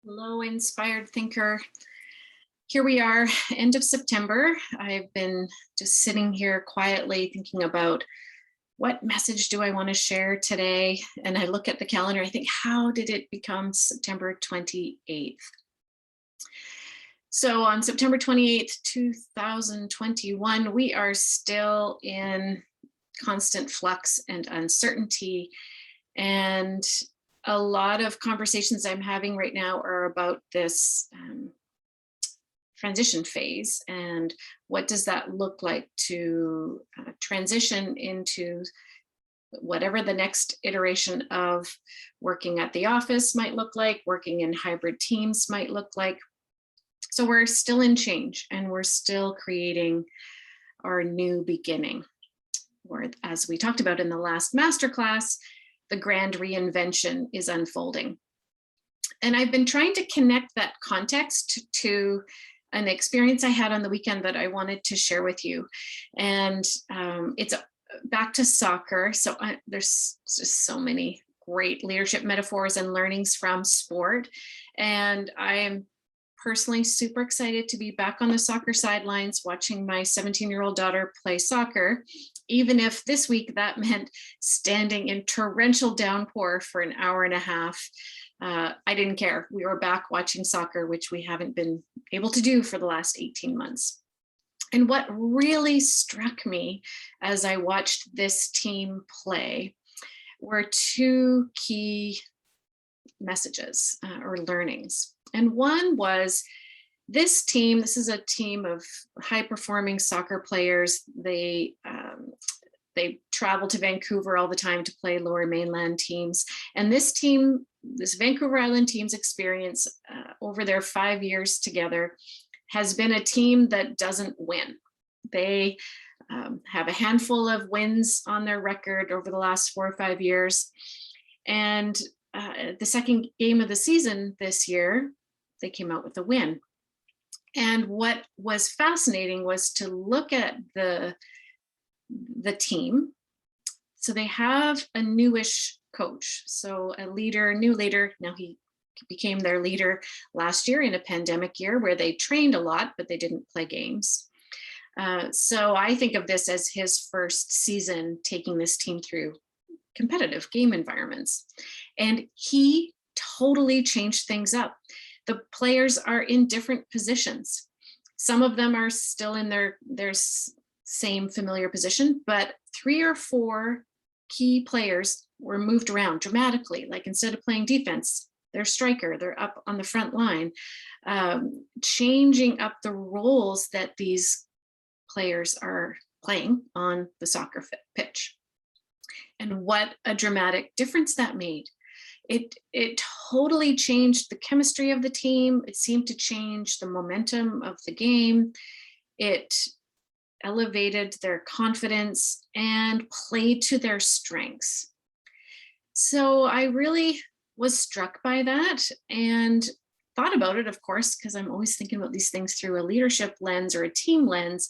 Hello, inspired thinker. Here we are, end of September. I've been just sitting here quietly thinking about what message do I want to share today? And I look at the calendar, I think, how did it become September 28th? So on September 28th, 2021, we are still in constant flux and uncertainty. And a lot of conversations I'm having right now are about this transition phase and what does that look like to transition into whatever the next iteration of working at the office might look like, working in hybrid teams might look like. So we're still in change and we're still creating our new beginning. Or as we talked about in the last masterclass, the grand reinvention is unfolding. And I've been trying to connect that context to an experience I had on the weekend that I wanted to share with you. And it's back to soccer. So there's just so many great leadership metaphors and learnings from sport. And I am personally super excited to be back on the soccer sidelines watching my 17-year-old daughter play soccer, even if this week that meant standing in torrential downpour for an hour and a half. I didn't care. We were back watching soccer, which we haven't been able to do for the last 18 months. And what really struck me as I watched this team play were two key messages or learnings. And one was this team, this is a team of high performing soccer players. They travel to Vancouver all the time to play Lower Mainland teams. And this team, this Vancouver Island team's experience over their 5 years together has been a team that doesn't win. They have a handful of wins on their record over the last 4 or 5 years. And the second game of the season this year, they came out with a win. And what was fascinating was to look at the team. So they have a newish coach, so a leader, new leader. Now he became their leader last year in a pandemic year where they trained a lot, but they didn't play games. So I think of this as his first season taking this team through competitive game environments. And he totally changed things up. The players are in different positions. Some of them are still in their same familiar position, but 3 or 4 key players were moved around dramatically. Like instead of playing defense, they're striker, they're up on the front line, changing up the roles that these players are playing on the soccer pitch. And what a dramatic difference that made. It totally changed the chemistry of the team. It seemed to change the momentum of the game. It elevated their confidence and played to their strengths. So I really was struck by that and thought about it, of course, because I'm always thinking about these things through a leadership lens or a team lens.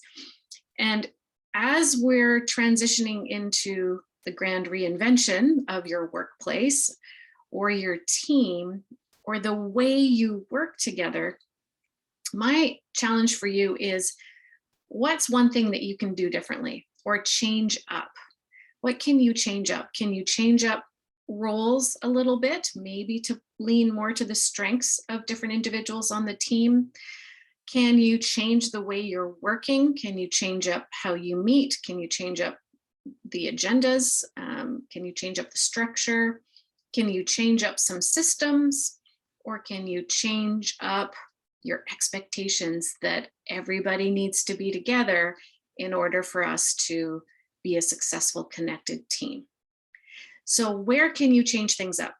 And as we're transitioning into the grand reinvention of your workplace or your team or the way you work together, my challenge for you is, what's one thing that you can do differently or change up? What can you change up? Can you change up roles a little bit, maybe to lean more to the strengths of different individuals on the team? Can you change the way you're working? Can you change up how you meet? Can you change up the agendas? Can you change up the structure? Can you change up some systems? Or can you change up your expectations that everybody needs to be together in order for us to be a successful, connected team? So where can you change things up?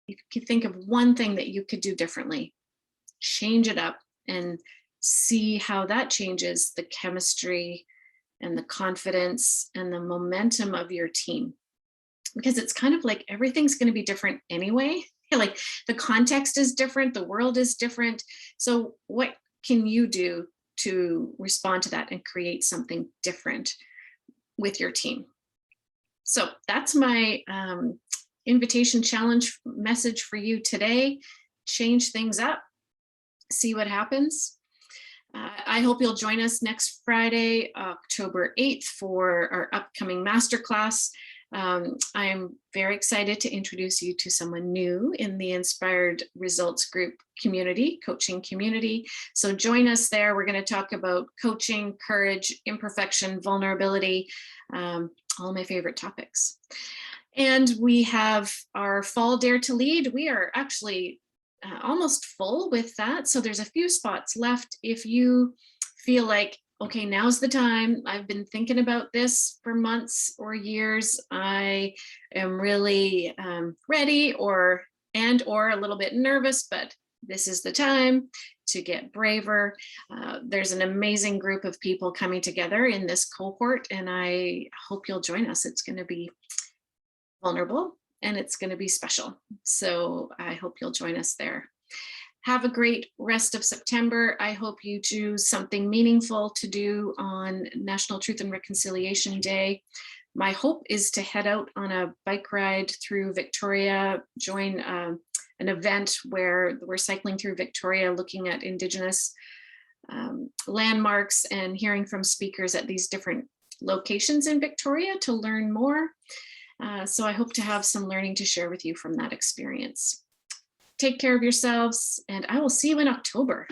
You can think of one thing that you could do differently, change it up and see how that changes the chemistry and the confidence and the momentum of your team. Because it's kind of like everything's going to be different anyway. Like the context is different, the world is different. So what can you do to respond to that and create something different with your team? So that's my invitation challenge message for you today. change things up, see what happens. I hope you'll join us next Friday, October 8th, for our upcoming masterclass. I'm very excited to introduce you to someone new in the Inspired Results Group community, coaching community. So join us there. We're going to talk about coaching, courage, imperfection, vulnerability, all my favorite topics. And we have our Fall Dare to Lead. We are actually almost full with that. So there's a few spots left. If you feel like, okay, now's the time. I've been thinking about this for months or years. I am really ready or a little bit nervous, but this is the time to get braver. There's an amazing group of people coming together in this cohort, and I hope you'll join us. It's going to be vulnerable and it's going to be special. So I hope you'll join us there. Have a great rest of September. I hope you choose something meaningful to do on National Truth and Reconciliation Day. My hope is to head out on a bike ride through Victoria, join an event where we're cycling through Victoria, looking at Indigenous landmarks and hearing from speakers at these different locations in Victoria to learn more. So I hope to have some learning to share with you from that experience. Take care of yourselves, and I will see you in October.